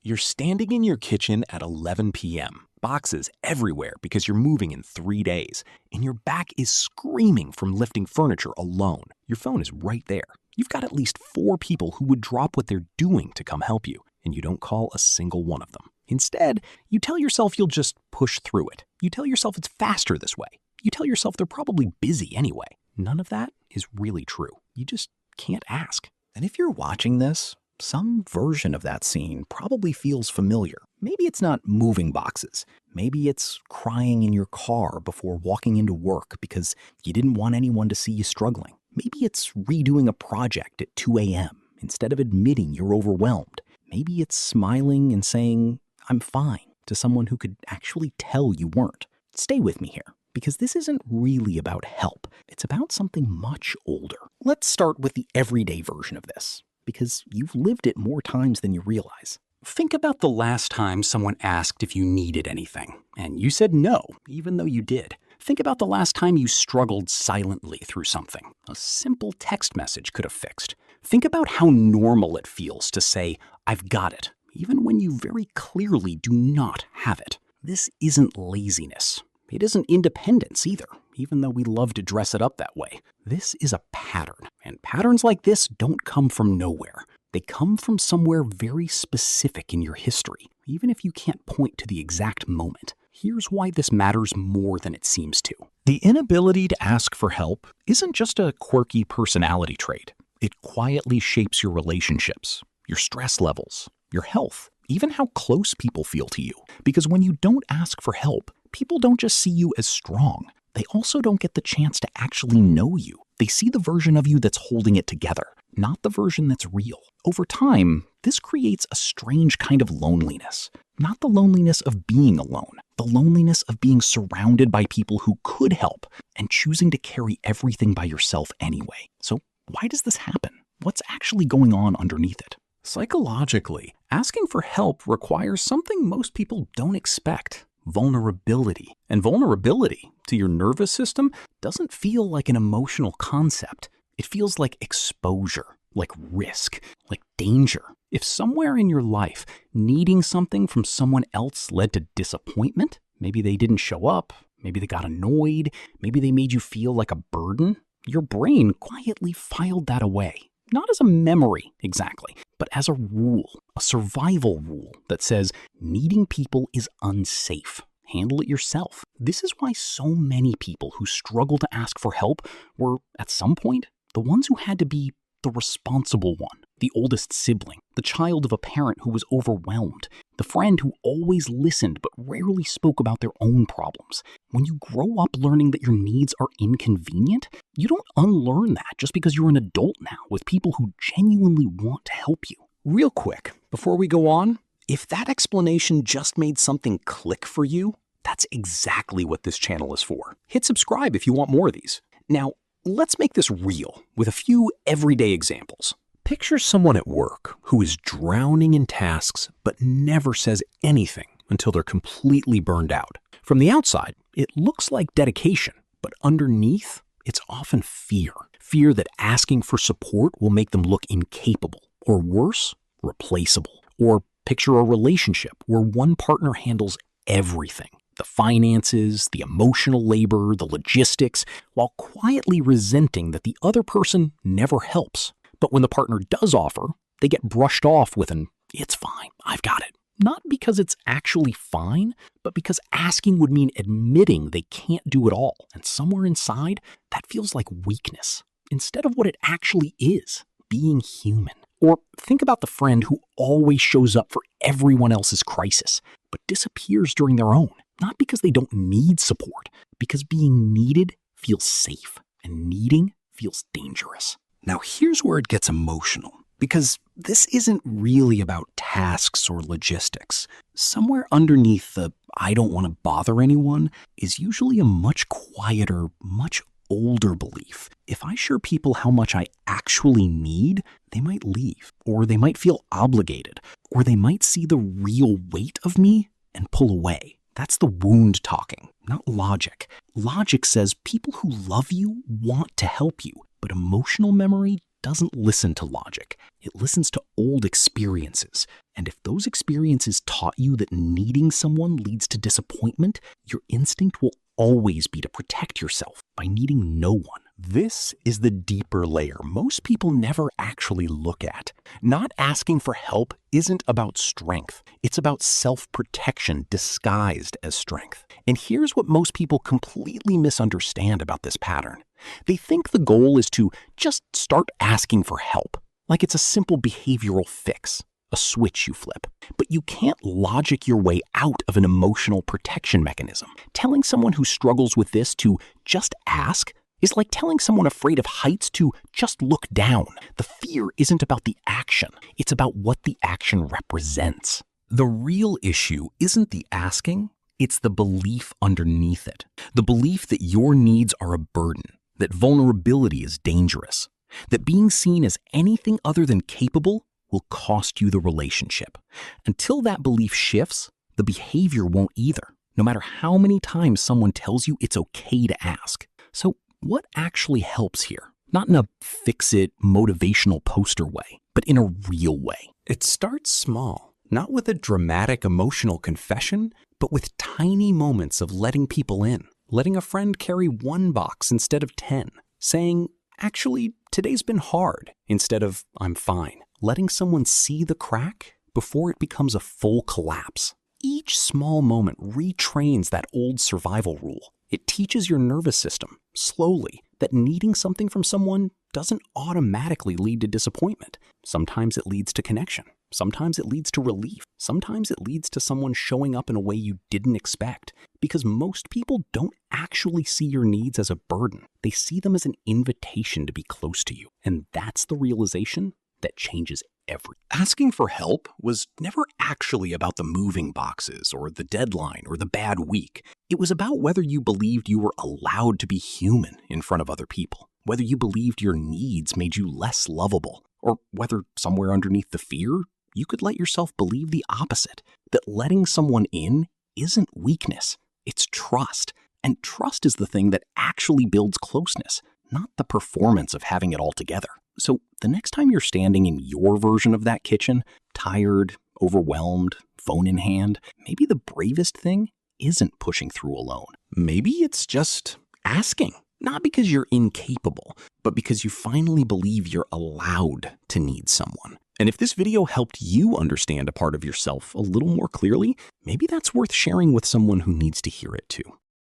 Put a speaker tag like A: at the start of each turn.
A: You're standing in your kitchen at 11 p.m., boxes everywhere because you're moving in 3 days, and your back is screaming from lifting furniture alone. Your phone is right there. You've got at least 4 people who would drop what they're doing to come help you, and you don't call a single one of them. Instead, you tell yourself you'll just push through it. You tell yourself it's faster this way. You tell yourself they're probably busy anyway. None of that is really true. You just can't ask.
B: And if you're watching this, some version of that scene probably feels familiar. Maybe it's not moving boxes. Maybe it's crying in your car before walking into work because you didn't want anyone to see you struggling. Maybe it's redoing a project at 2 a.m. instead of admitting you're overwhelmed. Maybe it's smiling and saying, "I'm fine," to someone who could actually tell you weren't. Stay with me here, because this isn't really about help. It's about something much older. Let's start with the everyday version of this, because you've lived it more times than you realize.
C: Think about the last time someone asked if you needed anything, and you said no, even though you did. Think about the last time you struggled silently through something a simple text message could have fixed. Think about how normal it feels to say, "I've got it," even when you very clearly do not have it. This isn't laziness. It isn't independence either, even though we love to dress it up that way. This is a pattern, and patterns like this don't come from nowhere. They come from somewhere very specific in your history, even if you can't point to the exact moment. Here's why this matters more than it seems to.
B: The inability to ask for help isn't just a quirky personality trait. It quietly shapes your relationships, your stress levels, your health, even how close people feel to you. Because when you don't ask for help, people don't just see you as strong. They also don't get the chance to actually know you. They see the version of you that's holding it together, not the version that's real. Over time, this creates a strange kind of loneliness. Not the loneliness of being alone, the loneliness of being surrounded by people who could help and choosing to carry everything by yourself anyway. So why does this happen? What's actually going on underneath it?
C: Psychologically, asking for help requires something most people don't expect: vulnerability. And vulnerability to your nervous system doesn't feel like an emotional concept. It feels like exposure, like risk, like danger. If somewhere in your life, needing something from someone else led to disappointment, maybe they didn't show up, maybe they got annoyed, maybe they made you feel like a burden, your brain quietly filed that away. Not as a memory, exactly, but as a rule, a survival rule that says needing people is unsafe. Handle it yourself. This is why so many people who struggle to ask for help were, at some point, the ones who had to be the responsible one, the oldest sibling, the child of a parent who was overwhelmed, the friend who always listened but rarely spoke about their own problems. When you grow up learning that your needs are inconvenient, you don't unlearn that just because you're an adult now with people who genuinely want to help you.
A: Real quick, before we go on, if that explanation just made something click for you, that's exactly what this channel is for. Hit subscribe if you want more of these. Now, let's make this real with a few everyday examples. Picture someone at work who is drowning in tasks but never says anything until they're completely burned out. From the outside, it looks like dedication, but underneath, it's often fear. Fear that asking for support will make them look incapable, or worse, replaceable. Or picture a relationship where one partner handles everything: the finances, the emotional labor, the logistics, while quietly resenting that the other person never helps. But when the partner does offer, they get brushed off with an "it's fine, I've got it." Not because it's actually fine, but because asking would mean admitting they can't do it all. And somewhere inside, that feels like weakness, instead of what it actually is: being human. Or think about the friend who always shows up for everyone else's crisis, but disappears during their own. Not because they don't need support, because being needed feels safe, and needing feels dangerous.
B: Now here's where it gets emotional, because this isn't really about tasks or logistics. Somewhere underneath the "I don't want to bother anyone" is usually a much quieter, much older belief. If I assure people how much I actually need, they might leave, or they might feel obligated, or they might see the real weight of me and pull away. That's the wound talking, not logic. Logic says people who love you want to help you, but emotional memory
C: doesn't listen to logic. It listens to old experiences. And if those experiences taught you that needing someone leads to disappointment, your instinct will always be to protect yourself by needing no one. This is the deeper layer most people never actually look at. Not asking for help isn't about strength. It's about self-protection disguised as strength. And here's what most people completely misunderstand about this pattern. They think the goal is to just start asking for help, like it's a simple behavioral fix, a switch you flip. But you can't logic your way out of an emotional protection mechanism. Telling someone who struggles with this to just ask is like telling someone afraid of heights to just look down. The fear isn't about the action. It's about what the action represents. The real issue isn't the asking, it's the belief underneath it. The belief that your needs are a burden, that vulnerability is dangerous, that being seen as anything other than capable will cost you the relationship. Until that belief shifts, the behavior won't either, no matter how many times someone tells you it's okay to ask. So what actually helps here? Not in a fix-it, motivational poster way, but in a real way.
A: It starts small, not with a dramatic emotional confession, but with tiny moments of letting people in. Letting a friend carry one box instead of 10. Saying, actually, today's been hard, instead of, I'm fine. Letting someone see the crack before it becomes a full collapse. Each small moment retrains that old survival rule. It teaches your nervous system, slowly, that needing something from someone doesn't automatically lead to disappointment. Sometimes it leads to connection. Sometimes it leads to relief. Sometimes it leads to someone showing up in a way you didn't expect. Because most people don't actually see your needs as a burden. They see them as an invitation to be close to you. And that's the realization that changes everything. Asking for help was never actually about the moving boxes or the deadline or the bad week. It was about whether you believed you were allowed to be human in front of other people, whether you believed your needs made you less lovable, or whether somewhere underneath the fear, you could let yourself believe the opposite, that letting someone in isn't weakness, it's trust. And trust is the thing that actually builds closeness, not the performance of having it all together. So the next time you're standing in your version of that kitchen, tired, overwhelmed, phone in hand, maybe the bravest thing isn't pushing through alone. Maybe it's just asking, not because you're incapable, but because you finally believe you're allowed to need someone. And if this video helped you understand a part of yourself a little more clearly, maybe that's worth sharing with someone who needs to hear it too.